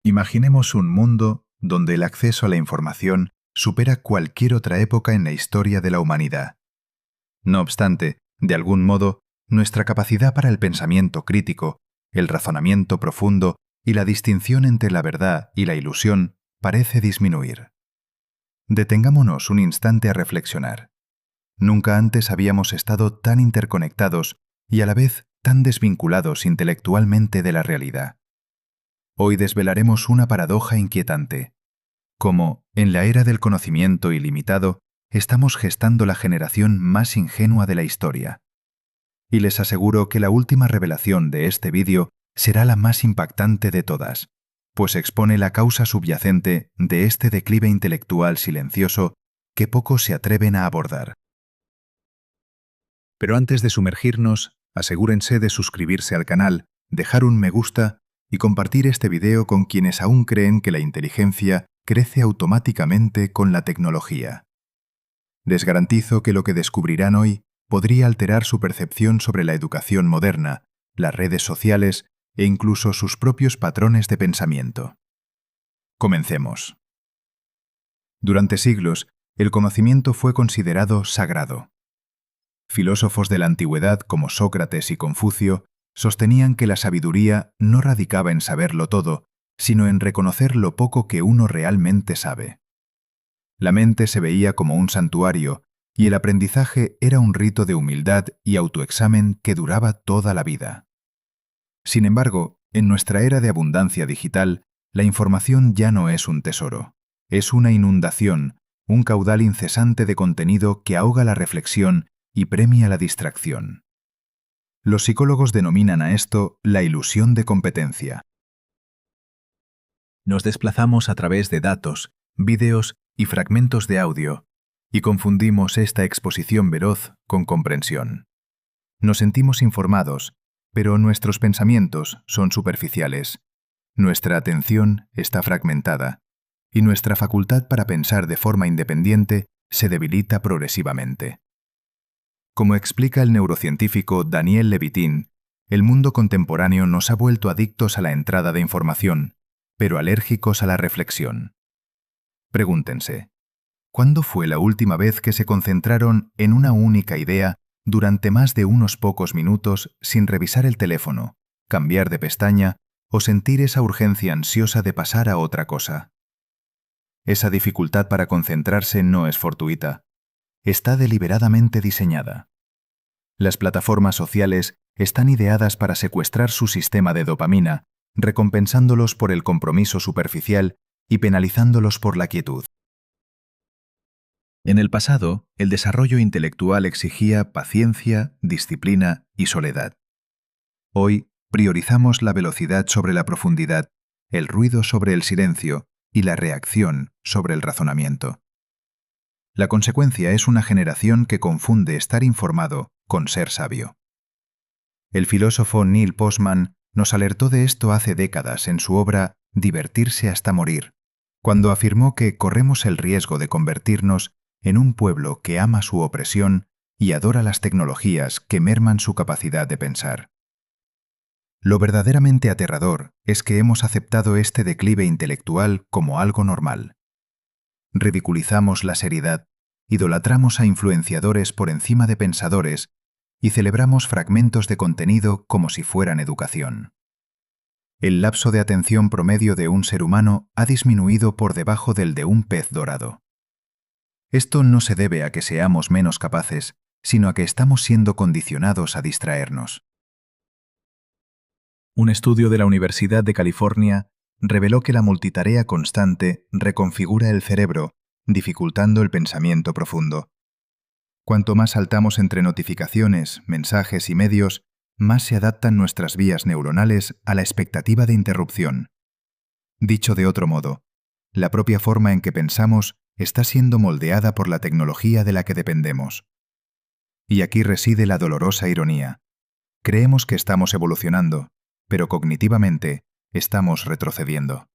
Imaginemos un mundo donde el acceso a la información supera cualquier otra época en la historia de la humanidad. No obstante, de algún modo, nuestra capacidad para el pensamiento crítico, el razonamiento profundo y la distinción entre la verdad y la ilusión parece disminuir. Detengámonos un instante a reflexionar. Nunca antes habíamos estado tan interconectados y a la vez tan desvinculados intelectualmente de la realidad. Hoy desvelaremos una paradoja inquietante. Como, en la era del conocimiento ilimitado, estamos gestando la generación más ingenua de la historia. Y les aseguro que la última revelación de este vídeo será la más impactante de todas, pues expone la causa subyacente de este declive intelectual silencioso que pocos se atreven a abordar. Pero antes de sumergirnos, asegúrense de suscribirse al canal, dejar un me gusta y compartir este video con quienes aún creen que la inteligencia crece automáticamente con la tecnología. Les garantizo que lo que descubrirán hoy podría alterar su percepción sobre la educación moderna, las redes sociales e incluso sus propios patrones de pensamiento. Comencemos. Durante siglos, el conocimiento fue considerado sagrado. Filósofos de la antigüedad como Sócrates y Confucio sostenían que la sabiduría no radicaba en saberlo todo, sino en reconocer lo poco que uno realmente sabe. La mente se veía como un santuario y el aprendizaje era un rito de humildad y autoexamen que duraba toda la vida. Sin embargo, en nuestra era de abundancia digital, la información ya no es un tesoro, es una inundación, un caudal incesante de contenido que ahoga la reflexión y premia la distracción. Los psicólogos denominan a esto la ilusión de competencia. Nos desplazamos a través de datos, vídeos y fragmentos de audio, y confundimos esta exposición veloz con comprensión. Nos sentimos informados, pero nuestros pensamientos son superficiales. Nuestra atención está fragmentada, y nuestra facultad para pensar de forma independiente se debilita progresivamente. Como explica el neurocientífico Daniel Levitin, el mundo contemporáneo nos ha vuelto adictos a la entrada de información, pero alérgicos a la reflexión. Pregúntense, ¿cuándo fue la última vez que se concentraron en una única idea durante más de unos pocos minutos sin revisar el teléfono, cambiar de pestaña o sentir esa urgencia ansiosa de pasar a otra cosa? Esa dificultad para concentrarse no es fortuita. Está deliberadamente diseñada. Las plataformas sociales están ideadas para secuestrar su sistema de dopamina, recompensándolos por el compromiso superficial y penalizándolos por la quietud. En el pasado, el desarrollo intelectual exigía paciencia, disciplina y soledad. Hoy, priorizamos la velocidad sobre la profundidad, el ruido sobre el silencio y la reacción sobre el razonamiento. La consecuencia es una generación que confunde estar informado con ser sabio. El filósofo Neil Postman nos alertó de esto hace décadas en su obra Divertirse hasta morir, cuando afirmó que corremos el riesgo de convertirnos en un pueblo que ama su opresión y adora las tecnologías que merman su capacidad de pensar. Lo verdaderamente aterrador es que hemos aceptado este declive intelectual como algo normal. Ridiculizamos la seriedad, idolatramos a influenciadores por encima de pensadores y celebramos fragmentos de contenido como si fueran educación. El lapso de atención promedio de un ser humano ha disminuido por debajo del de un pez dorado. Esto no se debe a que seamos menos capaces, sino a que estamos siendo condicionados a distraernos. Un estudio de la Universidad de California reveló que la multitarea constante reconfigura el cerebro, dificultando el pensamiento profundo. Cuanto más saltamos entre notificaciones, mensajes y medios, más se adaptan nuestras vías neuronales a la expectativa de interrupción. Dicho de otro modo, la propia forma en que pensamos está siendo moldeada por la tecnología de la que dependemos. Y aquí reside la dolorosa ironía. Creemos que estamos evolucionando, pero cognitivamente estamos retrocediendo.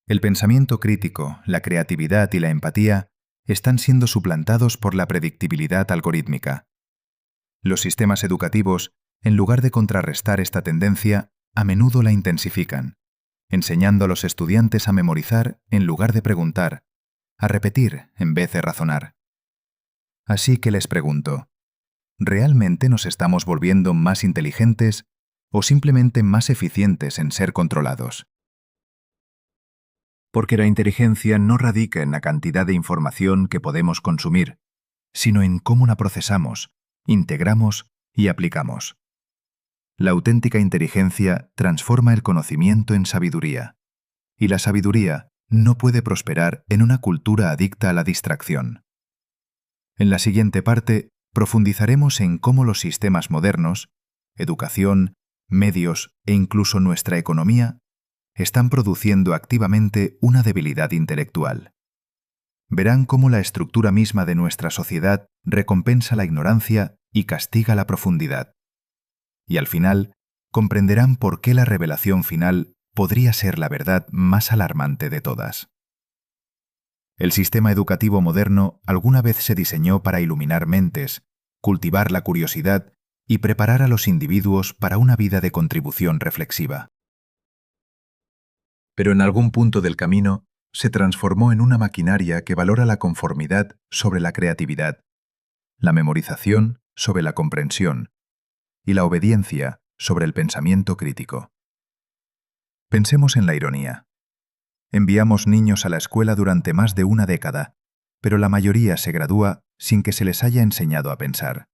El pensamiento crítico, la creatividad y la empatía están siendo suplantados por la predictibilidad algorítmica. Los sistemas educativos, en lugar de contrarrestar esta tendencia, a menudo la intensifican, enseñando a los estudiantes a memorizar en lugar de preguntar, a repetir en vez de razonar. Así que les pregunto, ¿realmente nos estamos volviendo más inteligentes o simplemente más eficientes en ser controlados? Porque la inteligencia no radica en la cantidad de información que podemos consumir, sino en cómo la procesamos, integramos y aplicamos. La auténtica inteligencia transforma el conocimiento en sabiduría, y la sabiduría no puede prosperar en una cultura adicta a la distracción. En la siguiente parte, profundizaremos en cómo los sistemas modernos, educación, medios e incluso nuestra economía están produciendo activamente una debilidad intelectual. Verán cómo la estructura misma de nuestra sociedad recompensa la ignorancia y castiga la profundidad. Y al final, comprenderán por qué la revelación final podría ser la verdad más alarmante de todas. El sistema educativo moderno alguna vez se diseñó para iluminar mentes, cultivar la curiosidad y preparar a los individuos para una vida de contribución reflexiva. Pero en algún punto del camino, se transformó en una maquinaria que valora la conformidad sobre la creatividad, la memorización sobre la comprensión y la obediencia sobre el pensamiento crítico. Pensemos en la ironía. Enviamos niños a la escuela durante más de una década, pero la mayoría se gradúa sin que se les haya enseñado a pensar.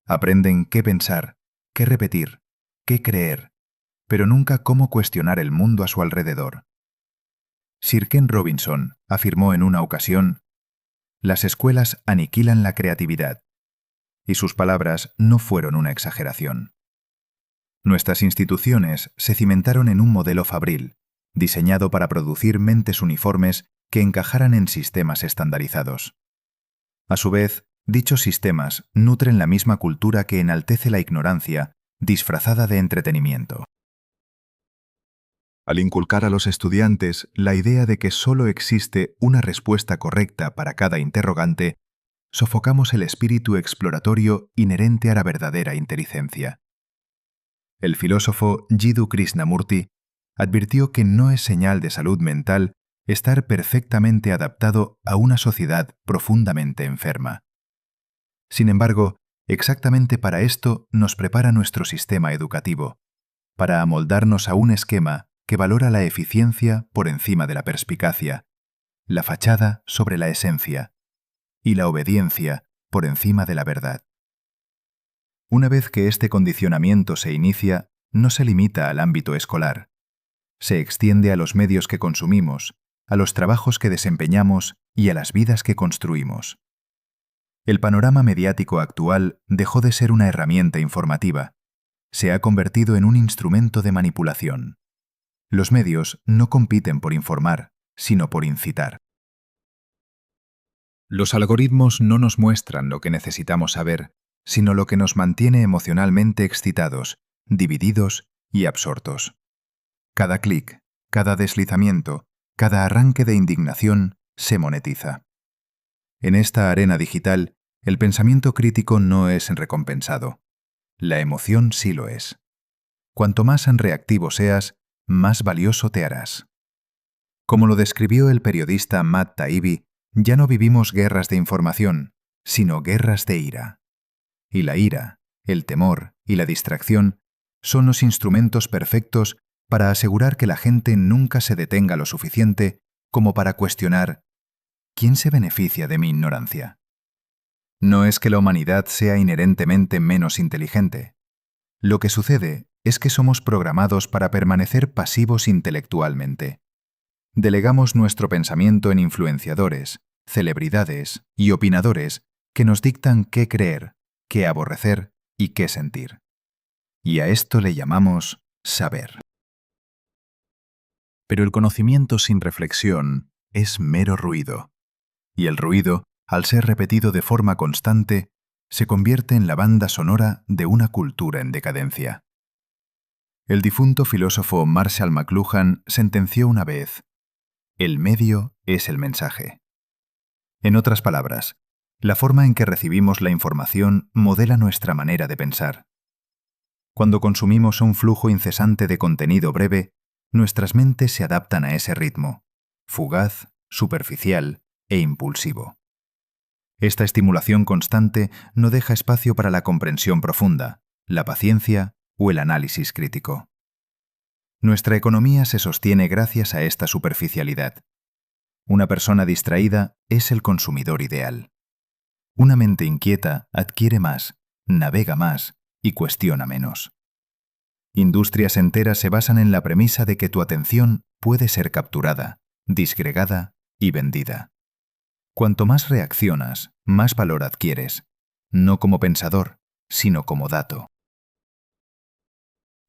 Aprenden qué pensar, qué repetir, qué creer, pero nunca cómo cuestionar el mundo a su alrededor. Sir Ken Robinson afirmó en una ocasión: «Las escuelas aniquilan la creatividad», y sus palabras no fueron una exageración. Nuestras instituciones se cimentaron en un modelo fabril, diseñado para producir mentes uniformes que encajaran en sistemas estandarizados. A su vez, dichos sistemas nutren la misma cultura que enaltece la ignorancia, disfrazada de entretenimiento. Al inculcar a los estudiantes la idea de que solo existe una respuesta correcta para cada interrogante, sofocamos el espíritu exploratorio inherente a la verdadera inteligencia. El filósofo Jiddu Krishnamurti advirtió que no es señal de salud mental estar perfectamente adaptado a una sociedad profundamente enferma. Sin embargo, exactamente para esto nos prepara nuestro sistema educativo, para amoldarnos a un esquema que valora la eficiencia por encima de la perspicacia, la fachada sobre la esencia y la obediencia por encima de la verdad. Una vez que este condicionamiento se inicia, no se limita al ámbito escolar. Se extiende a los medios que consumimos, a los trabajos que desempeñamos y a las vidas que construimos. El panorama mediático actual dejó de ser una herramienta informativa. Se ha convertido en un instrumento de manipulación. Los medios no compiten por informar, sino por incitar. Los algoritmos no nos muestran lo que necesitamos saber, sino lo que nos mantiene emocionalmente excitados, divididos y absortos. Cada clic, cada deslizamiento, cada arranque de indignación se monetiza. En esta arena digital, el pensamiento crítico no es recompensado. La emoción sí lo es. Cuanto más reactivo seas, más valioso te harás. Como lo describió el periodista Matt Taibbi, ya no vivimos guerras de información, sino guerras de ira. Y la ira, el temor y la distracción son los instrumentos perfectos para asegurar que la gente nunca se detenga lo suficiente como para cuestionar: ¿quién se beneficia de mi ignorancia? No es que la humanidad sea inherentemente menos inteligente. Lo que sucede es que somos programados para permanecer pasivos intelectualmente. Delegamos nuestro pensamiento en influenciadores, celebridades y opinadores que nos dictan qué creer, qué aborrecer y qué sentir. Y a esto le llamamos saber. Pero el conocimiento sin reflexión es mero ruido. Y el ruido, al ser repetido de forma constante, se convierte en la banda sonora de una cultura en decadencia. El difunto filósofo Marshall McLuhan sentenció una vez: «El medio es el mensaje». En otras palabras, la forma en que recibimos la información modela nuestra manera de pensar. Cuando consumimos un flujo incesante de contenido breve, Nuestras mentes se adaptan a ese ritmo, fugaz, superficial e impulsivo. Esta estimulación constante no deja espacio para la comprensión profunda, la paciencia o el análisis crítico. Nuestra economía se sostiene gracias a esta superficialidad. Una persona distraída es el consumidor ideal. Una mente inquieta adquiere más, navega más y cuestiona menos. Industrias enteras se basan en la premisa de que tu atención puede ser capturada, disgregada y vendida. Cuanto más reaccionas, más valor adquieres, no como pensador, sino como dato.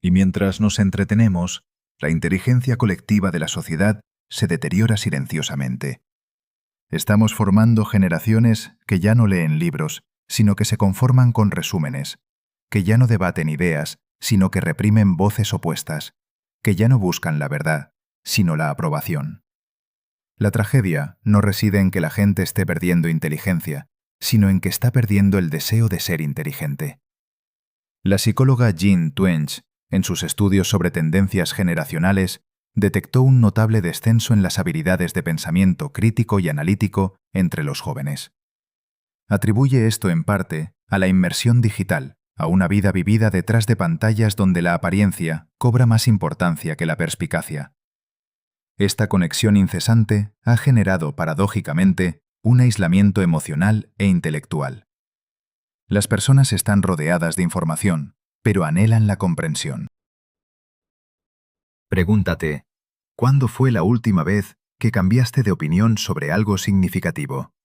Y mientras nos entretenemos, la inteligencia colectiva de la sociedad se deteriora silenciosamente. Estamos formando generaciones que ya no leen libros, sino que se conforman con resúmenes, que ya no debaten ideas, sino que reprimen voces opuestas, que ya no buscan la verdad, sino la aprobación. La tragedia no reside en que la gente esté perdiendo inteligencia, sino en que está perdiendo el deseo de ser inteligente. La psicóloga Jean Twenge, en sus estudios sobre tendencias generacionales, detectó un notable descenso en las habilidades de pensamiento crítico y analítico entre los jóvenes. Atribuye esto en parte a la inmersión digital, a una vida vivida detrás de pantallas donde la apariencia cobra más importancia que la perspicacia. Esta conexión incesante ha generado, paradójicamente, un aislamiento emocional e intelectual. Las personas están rodeadas de información, pero anhelan la comprensión. Pregúntate, ¿cuándo fue la última vez que cambiaste de opinión sobre algo significativo?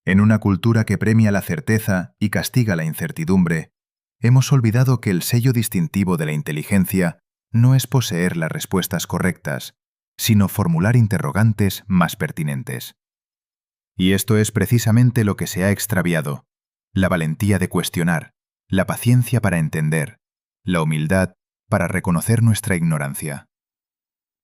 En una cultura que premia la certeza y castiga la incertidumbre, hemos olvidado que el sello distintivo de la inteligencia no es poseer las respuestas correctas, sino formular interrogantes más pertinentes. Y esto es precisamente lo que se ha extraviado: la valentía de cuestionar, la paciencia para entender, la humildad para reconocer nuestra ignorancia.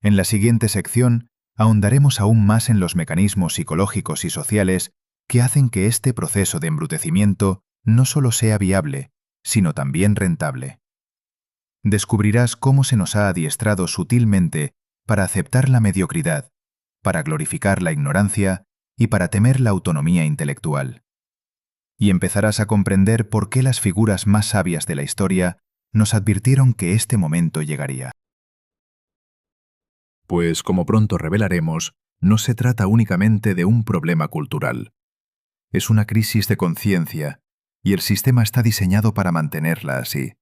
En la siguiente sección ahondaremos aún más en los mecanismos psicológicos y sociales que hacen que este proceso de embrutecimiento no solo sea viable, sino también rentable. Descubrirás cómo se nos ha adiestrado sutilmente para aceptar la mediocridad, para glorificar la ignorancia y para temer la autonomía intelectual. Y empezarás a comprender por qué las figuras más sabias de la historia nos advirtieron que este momento llegaría. Pues, como pronto revelaremos, no se trata únicamente de un problema cultural. Es una crisis de conciencia, y el sistema está diseñado para mantenerla así.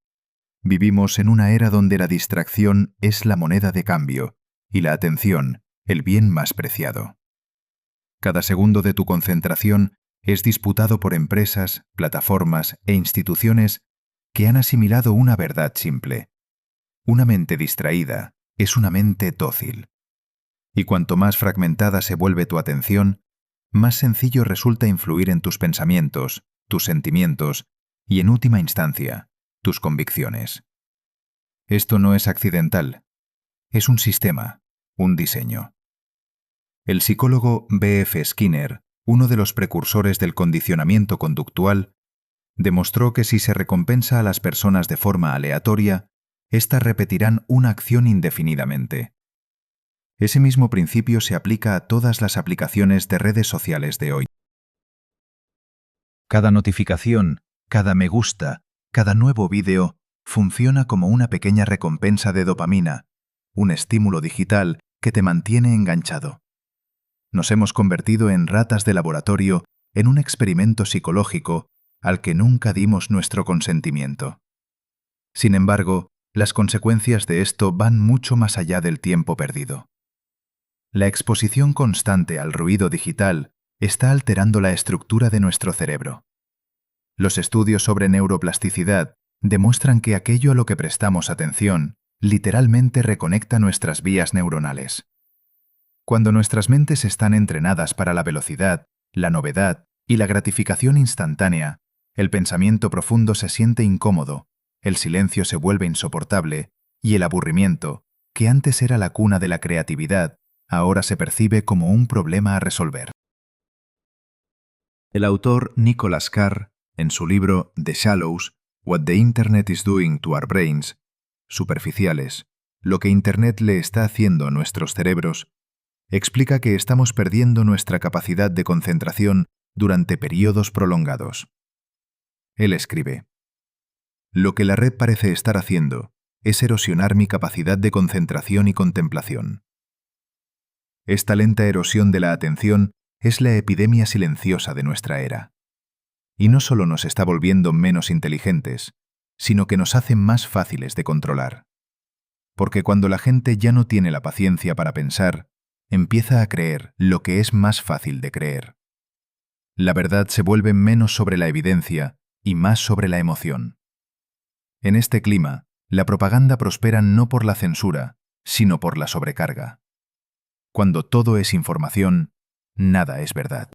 Vivimos en una era donde la distracción es la moneda de cambio y la atención el bien más preciado. Cada segundo de tu concentración es disputado por empresas, plataformas e instituciones que han asimilado una verdad simple. Una mente distraída es una mente dócil. Y cuanto más fragmentada se vuelve tu atención, más sencillo resulta influir en tus pensamientos, tus sentimientos y, en última instancia, tus convicciones. Esto no es accidental. Es un sistema, un diseño. El psicólogo B.F. Skinner, uno de los precursores del condicionamiento conductual, demostró que si se recompensa a las personas de forma aleatoria, éstas repetirán una acción indefinidamente. Ese mismo principio se aplica a todas las aplicaciones de redes sociales de hoy. Cada notificación, cada me gusta, cada nuevo vídeo funciona como una pequeña recompensa de dopamina, un estímulo digital que te mantiene enganchado. Nos hemos convertido en ratas de laboratorio en un experimento psicológico al que nunca dimos nuestro consentimiento. Sin embargo, las consecuencias de esto van mucho más allá del tiempo perdido. La exposición constante al ruido digital está alterando la estructura de nuestro cerebro. Los estudios sobre neuroplasticidad demuestran que aquello a lo que prestamos atención literalmente reconecta nuestras vías neuronales. Cuando nuestras mentes están entrenadas para la velocidad, la novedad y la gratificación instantánea, el pensamiento profundo se siente incómodo, el silencio se vuelve insoportable y el aburrimiento, que antes era la cuna de la creatividad, ahora se percibe como un problema a resolver. El autor Nicholas Carr, en su libro The Shallows, What the Internet is Doing to Our Brains, Superficiales, lo que Internet le está haciendo a nuestros cerebros, explica que estamos perdiendo nuestra capacidad de concentración durante periodos prolongados. Él escribe: "Lo que la red parece estar haciendo es erosionar mi capacidad de concentración y contemplación. Esta lenta erosión de la atención es la epidemia silenciosa de nuestra era. Y no solo nos está volviendo menos inteligentes, sino que nos hace más fáciles de controlar. Porque cuando la gente ya no tiene la paciencia para pensar, empieza a creer lo que es más fácil de creer. La verdad se vuelve menos sobre la evidencia y más sobre la emoción. En este clima, la propaganda prospera no por la censura, sino por la sobrecarga. Cuando todo es información, nada es verdad".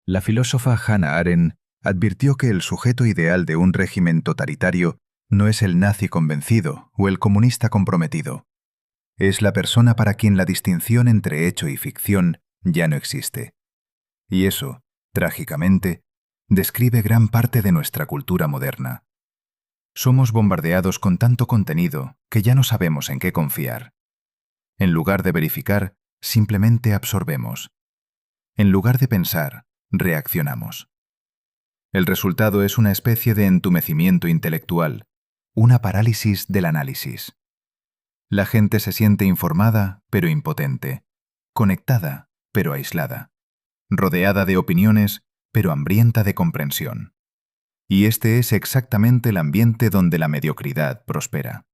La filósofa Hannah Arendt advirtió que el sujeto ideal de un régimen totalitario no es el nazi convencido o el comunista comprometido. Es la persona para quien la distinción entre hecho y ficción ya no existe. Y eso, trágicamente, describe gran parte de nuestra cultura moderna. Somos bombardeados con tanto contenido que ya no sabemos en qué confiar. En lugar de verificar, simplemente absorbemos. En lugar de pensar, reaccionamos. El resultado es una especie de entumecimiento intelectual, una parálisis del análisis. La gente se siente informada, pero impotente, conectada, pero aislada, rodeada de opiniones, pero hambrienta de comprensión. Y este es exactamente el ambiente donde la mediocridad prospera.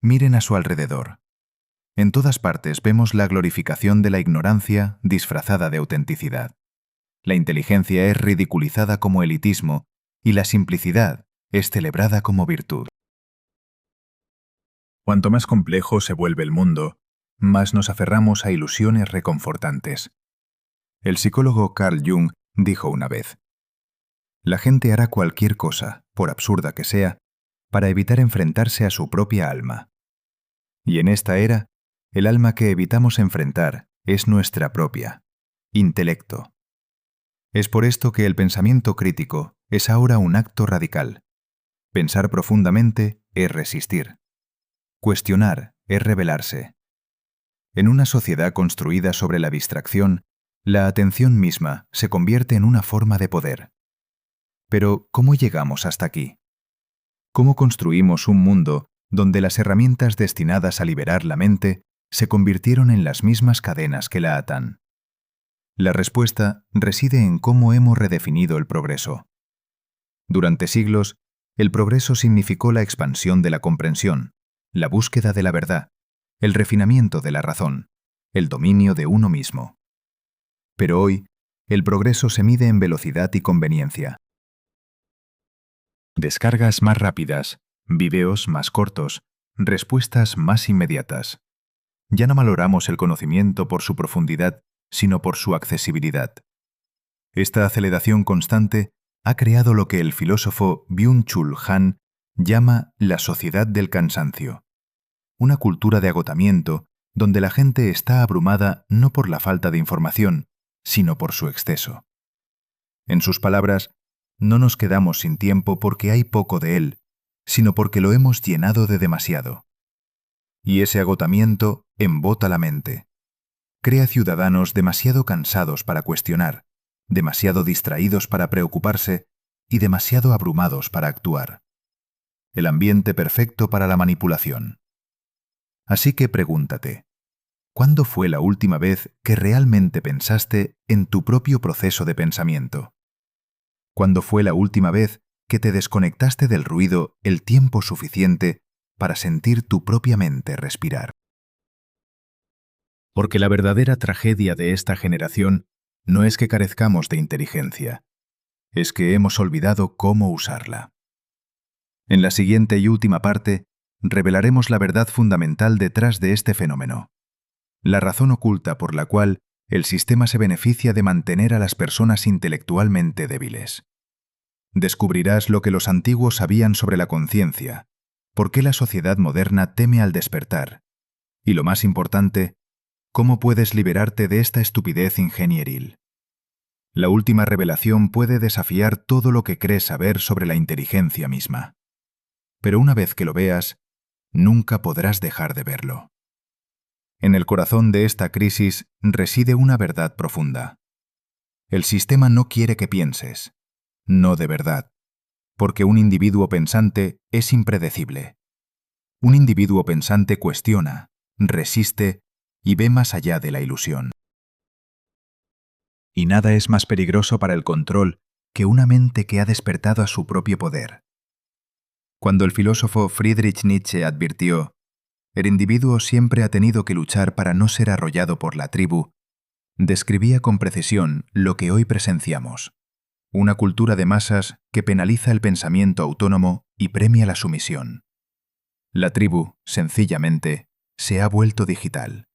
Miren a su alrededor. En todas partes vemos la glorificación de la ignorancia disfrazada de autenticidad. La inteligencia es ridiculizada como elitismo y la simplicidad es celebrada como virtud. Cuanto más complejo se vuelve el mundo, más nos aferramos a ilusiones reconfortantes. El psicólogo Carl Jung dijo una vez: "La gente hará cualquier cosa, por absurda que sea, para evitar enfrentarse a su propia alma". Y en esta era, el alma que evitamos enfrentar es nuestra propia, intelecto. Es por esto que el pensamiento crítico es ahora un acto radical. Pensar profundamente es resistir. Cuestionar es rebelarse. En una sociedad construida sobre la distracción, la atención misma se convierte en una forma de poder. Pero, ¿cómo llegamos hasta aquí? ¿Cómo construimos un mundo donde las herramientas destinadas a liberar la mente se convirtieron en las mismas cadenas que la atan? La respuesta reside en cómo hemos redefinido el progreso. Durante siglos, el progreso significó la expansión de la comprensión, la búsqueda de la verdad, el refinamiento de la razón, el dominio de uno mismo. Pero hoy, el progreso se mide en velocidad y conveniencia. Descargas más rápidas, videos más cortos, respuestas más inmediatas. Ya no valoramos el conocimiento por su profundidad, sino por su accesibilidad. Esta aceleración constante ha creado lo que el filósofo Byung-Chul Han llama la sociedad del cansancio, una cultura de agotamiento donde la gente está abrumada no por la falta de información, sino por su exceso. En sus palabras, no nos quedamos sin tiempo porque hay poco de él, sino porque lo hemos llenado de demasiado. Y ese agotamiento embota la mente. Crea ciudadanos demasiado cansados para cuestionar, demasiado distraídos para preocuparse y demasiado abrumados para actuar. El ambiente perfecto para la manipulación. Así que pregúntate, ¿cuándo fue la última vez que realmente pensaste en tu propio proceso de pensamiento? ¿Cuándo fue la última vez que te desconectaste del ruido el tiempo suficiente para sentir tu propia mente respirar? Porque la verdadera tragedia de esta generación no es que carezcamos de inteligencia, es que hemos olvidado cómo usarla. En la siguiente y última parte, revelaremos la verdad fundamental detrás de este fenómeno, la razón oculta por la cual el sistema se beneficia de mantener a las personas intelectualmente débiles. Descubrirás lo que los antiguos sabían sobre la conciencia, por qué la sociedad moderna teme al despertar, y lo más importante, cómo puedes liberarte de esta estupidez ingenieril. La última revelación puede desafiar todo lo que crees saber sobre la inteligencia misma. Pero una vez que lo veas, nunca podrás dejar de verlo. En el corazón de esta crisis reside una verdad profunda. El sistema no quiere que pienses, no de verdad, porque un individuo pensante es impredecible. Un individuo pensante cuestiona, resiste y ve más allá de la ilusión. Y nada es más peligroso para el control que una mente que ha despertado a su propio poder. Cuando el filósofo Friedrich Nietzsche advirtió, el individuo siempre ha tenido que luchar para no ser arrollado por la tribu, describía con precisión lo que hoy presenciamos, una cultura de masas que penaliza el pensamiento autónomo y premia la sumisión. La tribu, sencillamente, se ha vuelto digital.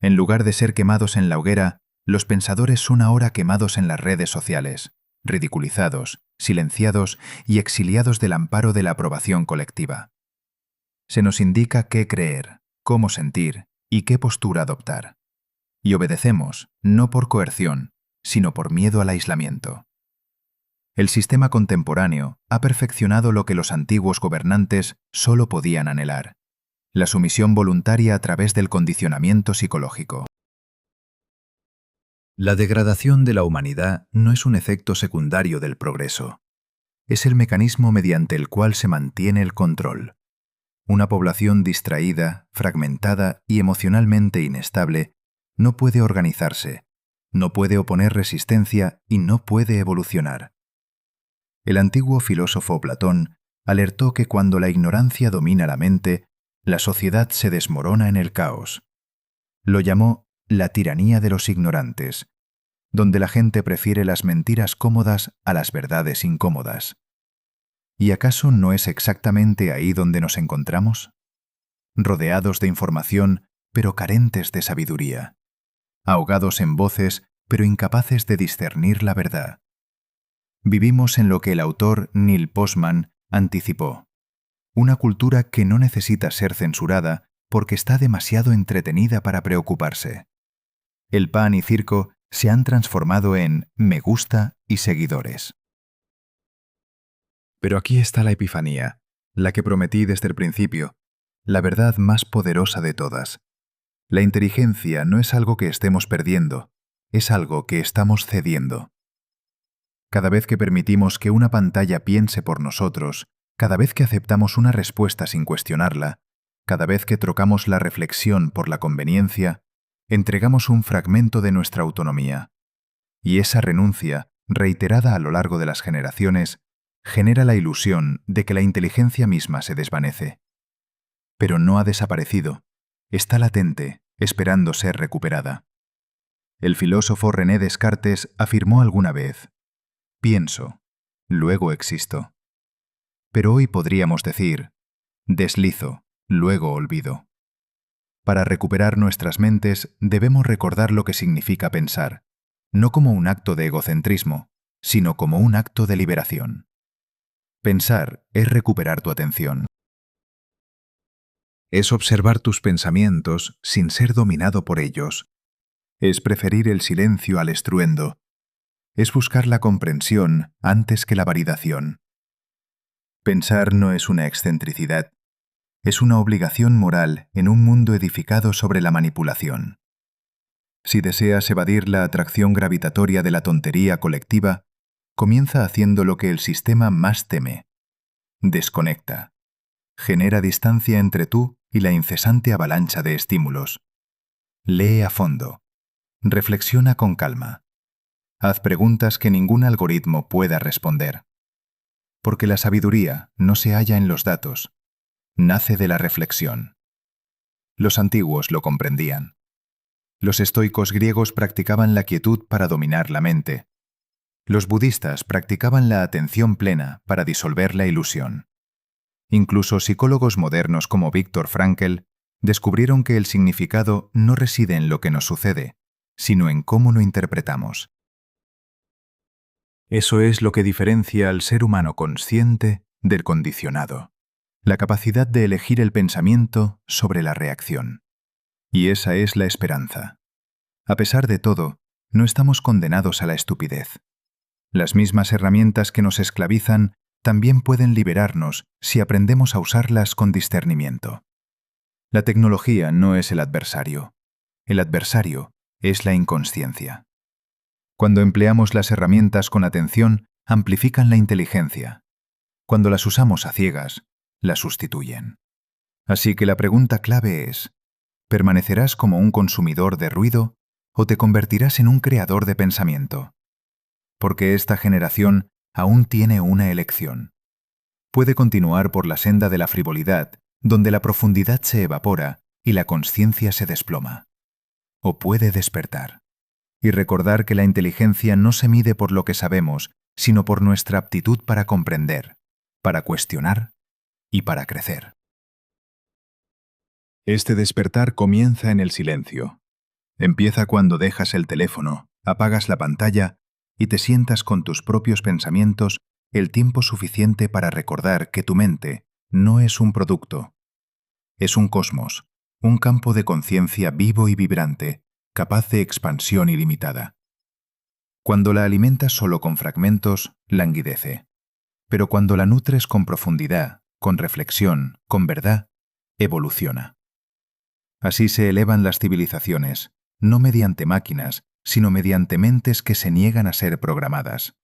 En lugar de ser quemados en la hoguera, los pensadores son ahora quemados en las redes sociales, ridiculizados, silenciados y exiliados del amparo de la aprobación colectiva. Se nos indica qué creer, cómo sentir y qué postura adoptar. Y obedecemos, no por coerción, sino por miedo al aislamiento. El sistema contemporáneo ha perfeccionado lo que los antiguos gobernantes solo podían anhelar: la sumisión voluntaria a través del condicionamiento psicológico. La degradación de la humanidad no es un efecto secundario del progreso. Es el mecanismo mediante el cual se mantiene el control. Una población distraída, fragmentada y emocionalmente inestable no puede organizarse, no puede oponer resistencia y no puede evolucionar. El antiguo filósofo Platón alertó que cuando la ignorancia domina la mente, la sociedad se desmorona en el caos. Lo llamó la tiranía de los ignorantes, donde la gente prefiere las mentiras cómodas a las verdades incómodas. ¿Y acaso no es exactamente ahí donde nos encontramos? Rodeados de información, pero carentes de sabiduría. Ahogados en voces, pero incapaces de discernir la verdad. Vivimos en lo que el autor Neil Postman anticipó: una cultura que no necesita ser censurada porque está demasiado entretenida para preocuparse. El pan y circo se han transformado en me gusta y seguidores. Pero aquí está la epifanía, la que prometí desde el principio, la verdad más poderosa de todas. La inteligencia no es algo que estemos perdiendo, es algo que estamos cediendo. Cada vez que permitimos que una pantalla piense por nosotros, cada vez que aceptamos una respuesta sin cuestionarla, cada vez que trocamos la reflexión por la conveniencia, entregamos un fragmento de nuestra autonomía. Y esa renuncia, reiterada a lo largo de las generaciones, genera la ilusión de que la inteligencia misma se desvanece. Pero no ha desaparecido, está latente, esperando ser recuperada. El filósofo René Descartes afirmó alguna vez: pienso, luego existo. Pero hoy podríamos decir: deslizo, luego olvido. Para recuperar nuestras mentes debemos recordar lo que significa pensar, no como un acto de egocentrismo, sino como un acto de liberación. Pensar es recuperar tu atención. Es observar tus pensamientos sin ser dominado por ellos. Es preferir el silencio al estruendo. Es buscar la comprensión antes que la validación. Pensar no es una excentricidad, es una obligación moral en un mundo edificado sobre la manipulación. Si deseas evadir la atracción gravitatoria de la tontería colectiva, comienza haciendo lo que el sistema más teme: desconecta. Genera distancia entre tú y la incesante avalancha de estímulos. Lee a fondo. Reflexiona con calma. Haz preguntas que ningún algoritmo pueda responder. Porque la sabiduría no se halla en los datos, nace de la reflexión. Los antiguos lo comprendían. Los estoicos griegos practicaban la quietud para dominar la mente. Los budistas practicaban la atención plena para disolver la ilusión. Incluso psicólogos modernos como Viktor Frankl descubrieron que el significado no reside en lo que nos sucede, sino en cómo lo interpretamos. Eso es lo que diferencia al ser humano consciente del condicionado, la capacidad de elegir el pensamiento sobre la reacción. Y esa es la esperanza. A pesar de todo, no estamos condenados a la estupidez. Las mismas herramientas que nos esclavizan también pueden liberarnos si aprendemos a usarlas con discernimiento. La tecnología no es el adversario. El adversario es la inconsciencia. Cuando empleamos las herramientas con atención, amplifican la inteligencia. Cuando las usamos a ciegas, la sustituyen. Así que la pregunta clave es: ¿permanecerás como un consumidor de ruido o te convertirás en un creador de pensamiento? Porque esta generación aún tiene una elección. Puede continuar por la senda de la frivolidad, donde la profundidad se evapora y la conciencia se desploma. O puede despertar y recordar que la inteligencia no se mide por lo que sabemos, sino por nuestra aptitud para comprender, para cuestionar y para crecer. Este despertar comienza en el silencio. Empieza cuando dejas el teléfono, apagas la pantalla y te sientas con tus propios pensamientos el tiempo suficiente para recordar que tu mente no es un producto. Es un cosmos, un campo de conciencia vivo y vibrante, capaz de expansión ilimitada. Cuando la alimentas solo con fragmentos, languidece. Pero cuando la nutres con profundidad, con reflexión, con verdad, evoluciona. Así se elevan las civilizaciones, no mediante máquinas, sino mediante mentes que se niegan a ser programadas.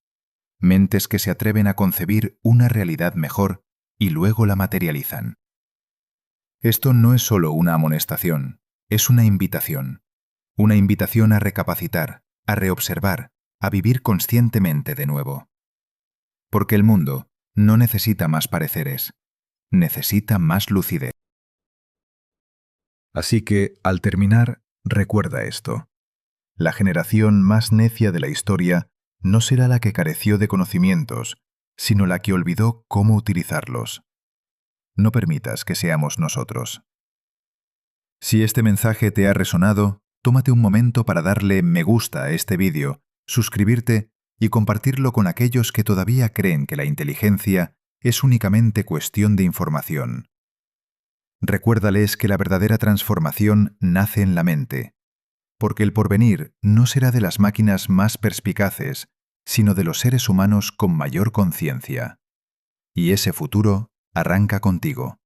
Mentes que se atreven a concebir una realidad mejor y luego la materializan. Esto no es solo una amonestación, es una invitación. Una invitación a recapacitar, a reobservar, a vivir conscientemente de nuevo. Porque el mundo no necesita más pareceres, necesita más lucidez. Así que, al terminar, recuerda esto. La generación más necia de la historia no será la que careció de conocimientos, sino la que olvidó cómo utilizarlos. No permitas que seamos nosotros. Si este mensaje te ha resonado, tómate un momento para darle me gusta a este vídeo, suscribirte y compartirlo con aquellos que todavía creen que la inteligencia es únicamente cuestión de información. Recuérdales que la verdadera transformación nace en la mente, porque el porvenir no será de las máquinas más perspicaces, sino de los seres humanos con mayor conciencia. Y ese futuro arranca contigo.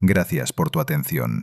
Gracias por tu atención.